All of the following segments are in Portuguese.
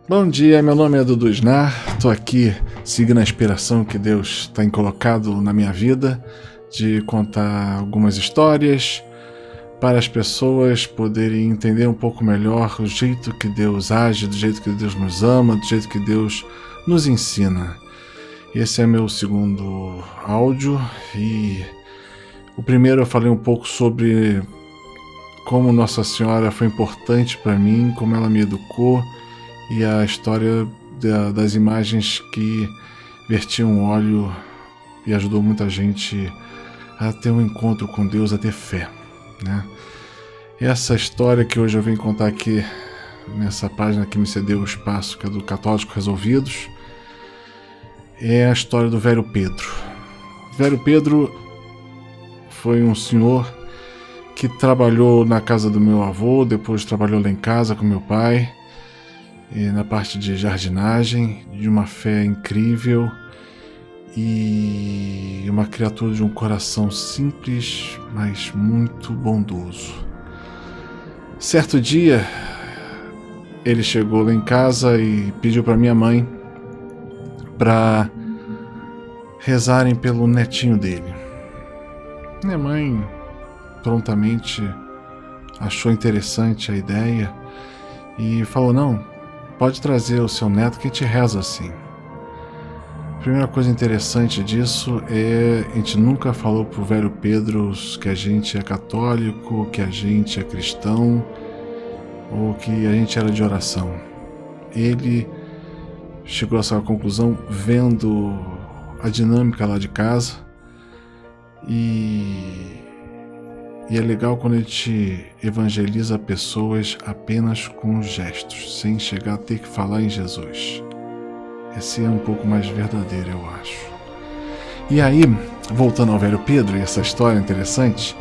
Bom dia, meu nome é Dudu Snar, estou aqui seguindo a inspiração que Deus tem colocado na minha vida de contar algumas histórias para as pessoas poderem entender um pouco melhor o jeito que Deus age, do jeito que Deus nos ama, do jeito que Deus nos ensina. Esse é meu segundo áudio e o primeiro eu falei um pouco sobre como Nossa Senhora foi importante para mim, como ela me educou, e a história das imagens que vertiam óleo e ajudou muita gente a ter um encontro com Deus, a ter fé, né? Essa história que hoje eu venho contar aqui nessa página que me cedeu o espaço, que é do Católicos Resolvidos, é a história do Velho Pedro. O Velho Pedro foi um senhor que trabalhou na casa do meu avô, depois trabalhou lá em casa com meu pai, na parte de jardinagem, de uma fé incrível e uma criatura de um coração simples, mas muito bondoso. Certo dia, ele chegou lá em casa e pediu para minha mãe para rezarem pelo netinho dele. Minha mãe prontamente achou interessante a ideia e falou: não, pode trazer o seu neto que a gente reza assim. A primeira coisa interessante disso é a gente nunca falou pro Velho Pedro que a gente é católico, que a gente é cristão ou que a gente era de oração. Ele chegou a essa conclusão vendo a dinâmica lá de casa e é legal quando a gente evangeliza pessoas apenas com gestos, sem chegar a ter que falar em Jesus. Esse é um pouco mais verdadeiro, eu acho. E aí, voltando ao Velho Pedro e essa história interessante,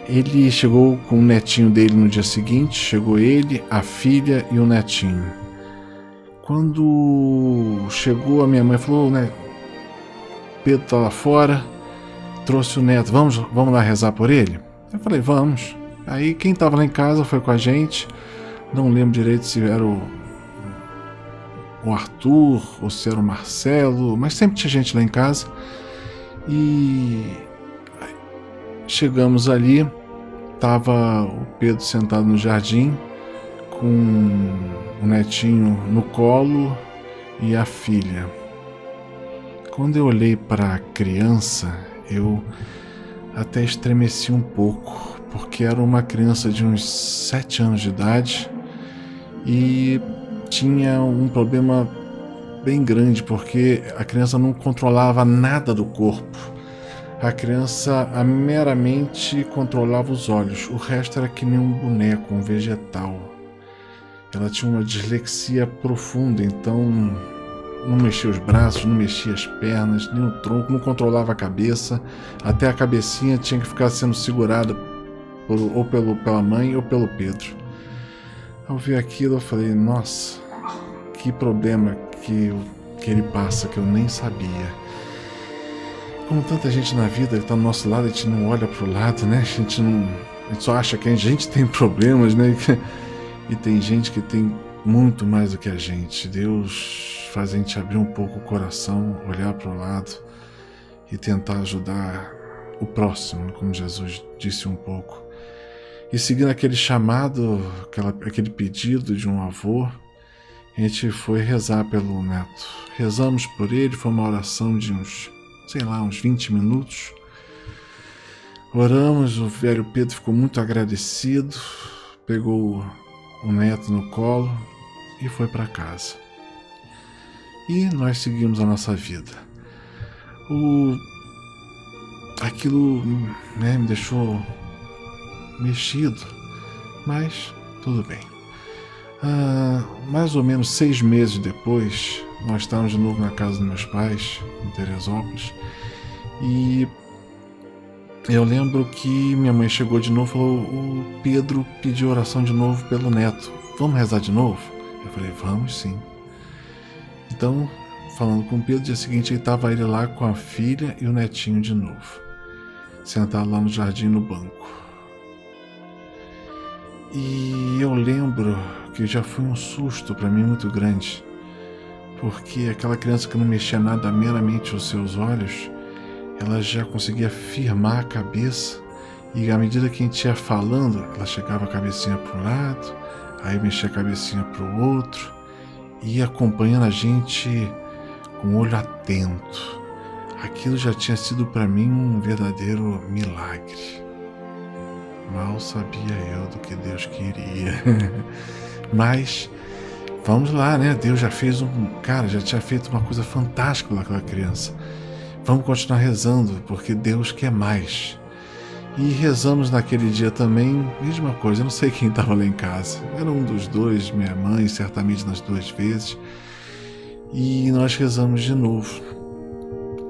ele chegou com o netinho dele no dia seguinte, chegou ele, a filha e o netinho. Quando chegou, a minha mãe falou, né, Pedro tá lá fora, trouxe o neto, vamos lá rezar por ele? Eu falei, vamos. Aí quem estava lá em casa foi com a gente. Não lembro direito se era o Arthur ou se era o Marcelo, mas sempre tinha gente lá em casa. E chegamos ali, estava o Pedro sentado no jardim, com o netinho no colo e a filha. Quando eu olhei para a criança, eu até estremeci um pouco, porque era uma criança de uns 7 anos de idade e tinha um problema bem grande, porque a criança não controlava nada do corpo. A criança meramente controlava os olhos, o resto era que nem um boneco, um vegetal. Ela tinha uma dislexia profunda, então não mexia os braços, não mexia as pernas, nem o tronco, não controlava a cabeça, até a cabecinha tinha que ficar sendo segurada pela mãe ou pelo Pedro. Ao ver aquilo eu falei, nossa, que problema que ele passa, que eu nem sabia. Como tanta gente na vida, ele está do nosso lado, a gente não olha para o lado, né? A gente só acha que a gente tem problemas, né? E tem gente que tem muito mais do que a gente. Deus faz a gente abrir um pouco o coração, olhar para o lado e tentar ajudar o próximo, como Jesus disse um pouco. E seguindo aquele chamado, aquele pedido de um avô, a gente foi rezar pelo neto. Rezamos por ele, foi uma oração de uns 20 minutos. Oramos, o Velho Pedro ficou muito agradecido, pegou o neto no colo e foi para casa. E nós seguimos a nossa vida. Aquilo, né, me deixou mexido, mas tudo bem. Mais ou menos 6 meses depois, nós estávamos de novo na casa dos meus pais, em Teresópolis, e eu lembro que minha mãe chegou de novo e falou, o Pedro pediu oração de novo pelo neto, vamos rezar de novo? Eu falei, vamos sim. Então, falando com o Pedro, no dia seguinte estava ele lá com a filha e o netinho de novo, sentado lá no jardim no banco. E eu lembro porque já foi um susto para mim muito grande. Porque aquela criança que não mexia nada meramente os seus olhos, ela já conseguia firmar a cabeça, e à medida que a gente ia falando, ela chegava a cabecinha para um lado, aí mexia a cabecinha para o outro, e ia acompanhando a gente com o olho atento. Aquilo já tinha sido para mim um verdadeiro milagre. Mal sabia eu do que Deus queria. Mas vamos lá, né? Deus já fez já tinha feito uma coisa fantástica com aquela criança. Vamos continuar rezando, porque Deus quer mais. E rezamos naquele dia também, mesma coisa, eu não sei quem estava lá em casa. Era um dos dois, minha mãe, certamente nas 2 vezes. E nós rezamos de novo.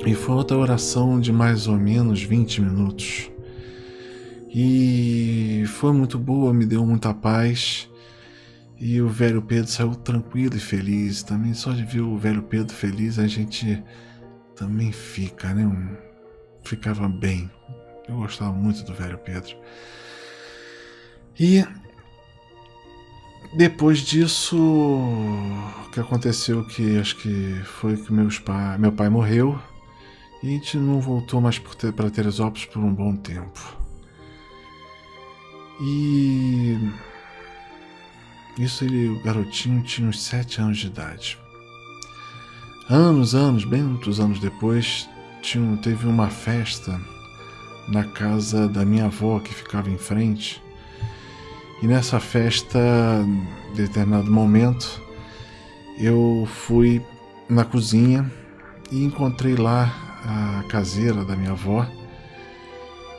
E foi outra oração de mais ou menos 20 minutos. E foi muito boa, me deu muita paz. E o velho Pedro saiu tranquilo e feliz. Também só de ver o velho Pedro feliz, a gente também fica, né? Ficava bem. Eu gostava muito do velho Pedro. E depois disso, o que aconteceu que acho que foi que meu pai morreu. E a gente não voltou mais para Teresópolis por um bom tempo. E isso o garotinho tinha uns 7 anos de idade. Bem muitos anos depois, teve uma festa na casa da minha avó que ficava em frente. E nessa festa, em determinado momento, eu fui na cozinha e encontrei lá a caseira da minha avó.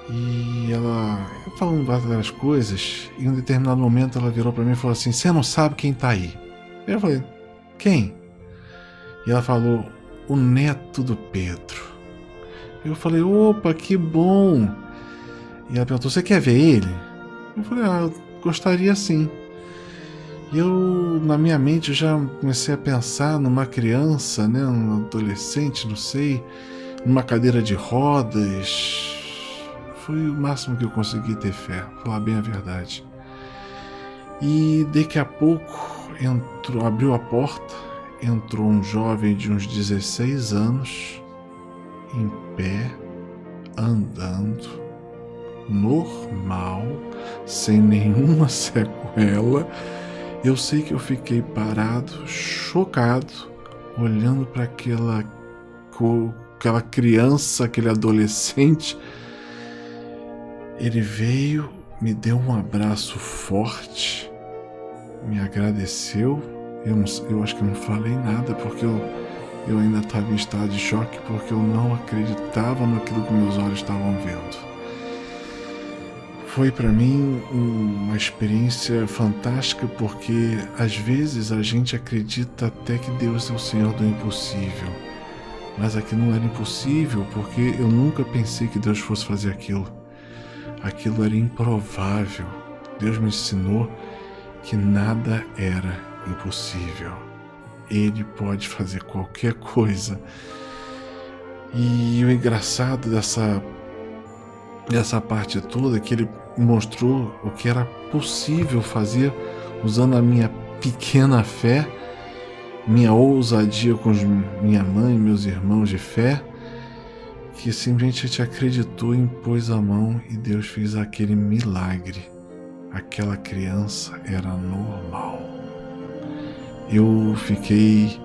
E ela falando várias coisas, e em um determinado momento ela virou para mim e falou assim: "Você não sabe quem tá aí?" Eu falei: "Quem?" E ela falou: "O neto do Pedro." Eu falei: "Opa, que bom!" E ela perguntou: "Você quer ver ele?" Eu falei: eu gostaria sim." E eu, na minha mente, eu já comecei a pensar numa criança, né, um adolescente, não sei, numa cadeira de rodas. Foi o máximo que eu consegui ter fé, falar bem a verdade. E daqui a pouco abriu a porta, entrou um jovem de uns 16 anos, em pé, andando, normal, sem nenhuma sequela. Eu sei que eu fiquei parado, chocado, olhando para aquela criança, aquele adolescente. Ele veio, me deu um abraço forte, me agradeceu. Eu acho que eu não falei nada, porque eu ainda estava em estado de choque, porque eu não acreditava naquilo que meus olhos estavam vendo. Foi para mim uma experiência fantástica, porque às vezes a gente acredita até que Deus é o Senhor do impossível. Mas aqui não era impossível, porque eu nunca pensei que Deus fosse fazer aquilo. Aquilo era improvável. Deus me ensinou que nada era impossível. Ele pode fazer qualquer coisa. E o engraçado dessa parte toda é que ele mostrou o que era possível fazer usando a minha pequena fé, minha ousadia com minha mãe e meus irmãos de fé, que simplesmente a gente acreditou, impôs a mão e Deus fez aquele milagre. Aquela criança era normal. Eu fiquei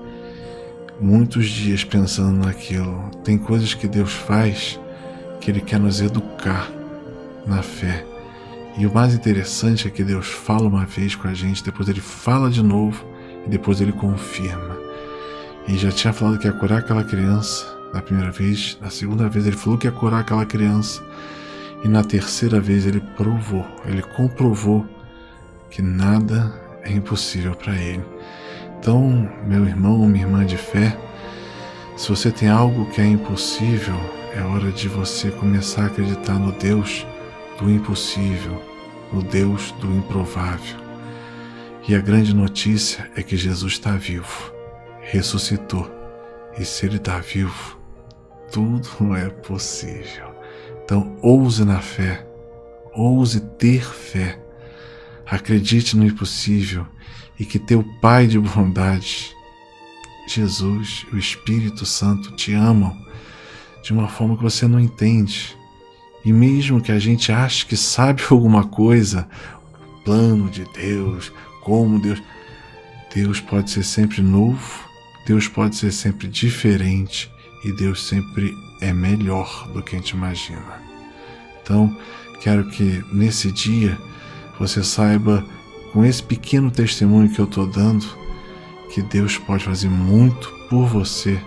muitos dias pensando naquilo. Tem coisas que Deus faz que Ele quer nos educar na fé. E o mais interessante é que Deus fala uma vez com a gente, depois Ele fala de novo e depois Ele confirma. Ele já tinha falado que ia curar aquela criança na primeira vez, na segunda vez Ele falou que ia curar aquela criança, e na terceira vez Ele comprovou que nada é impossível para Ele. Então, meu irmão, minha irmã de fé, se você tem algo que é impossível, é hora de você começar a acreditar no Deus do impossível, no Deus do improvável. E a grande notícia é que Jesus está vivo, ressuscitou, e se Ele está vivo, tudo é possível. Então, ouse na fé, ouse ter fé. Acredite no impossível e que teu Pai de bondade, Jesus, o Espírito Santo, te amam de uma forma que você não entende. E mesmo que a gente ache que sabe alguma coisa, o plano de Deus, como Deus pode ser sempre novo, Deus pode ser sempre diferente e Deus sempre é melhor do que a gente imagina. Então, quero que nesse dia você saiba, com esse pequeno testemunho que eu estou dando, que Deus pode fazer muito por você,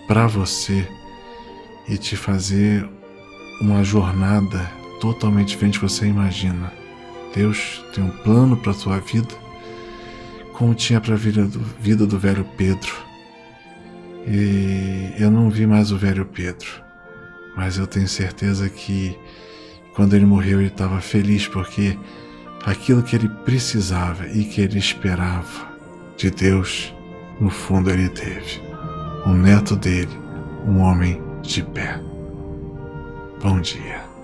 para você, e te fazer uma jornada totalmente diferente do que você imagina. Deus tem um plano para a tua vida, como tinha para a vida do velho Pedro. E eu não vi mais o velho Pedro, mas eu tenho certeza que quando ele morreu ele estava feliz, porque aquilo que ele precisava e que ele esperava de Deus, no fundo ele teve. O neto dele, um homem de pé. Bom dia.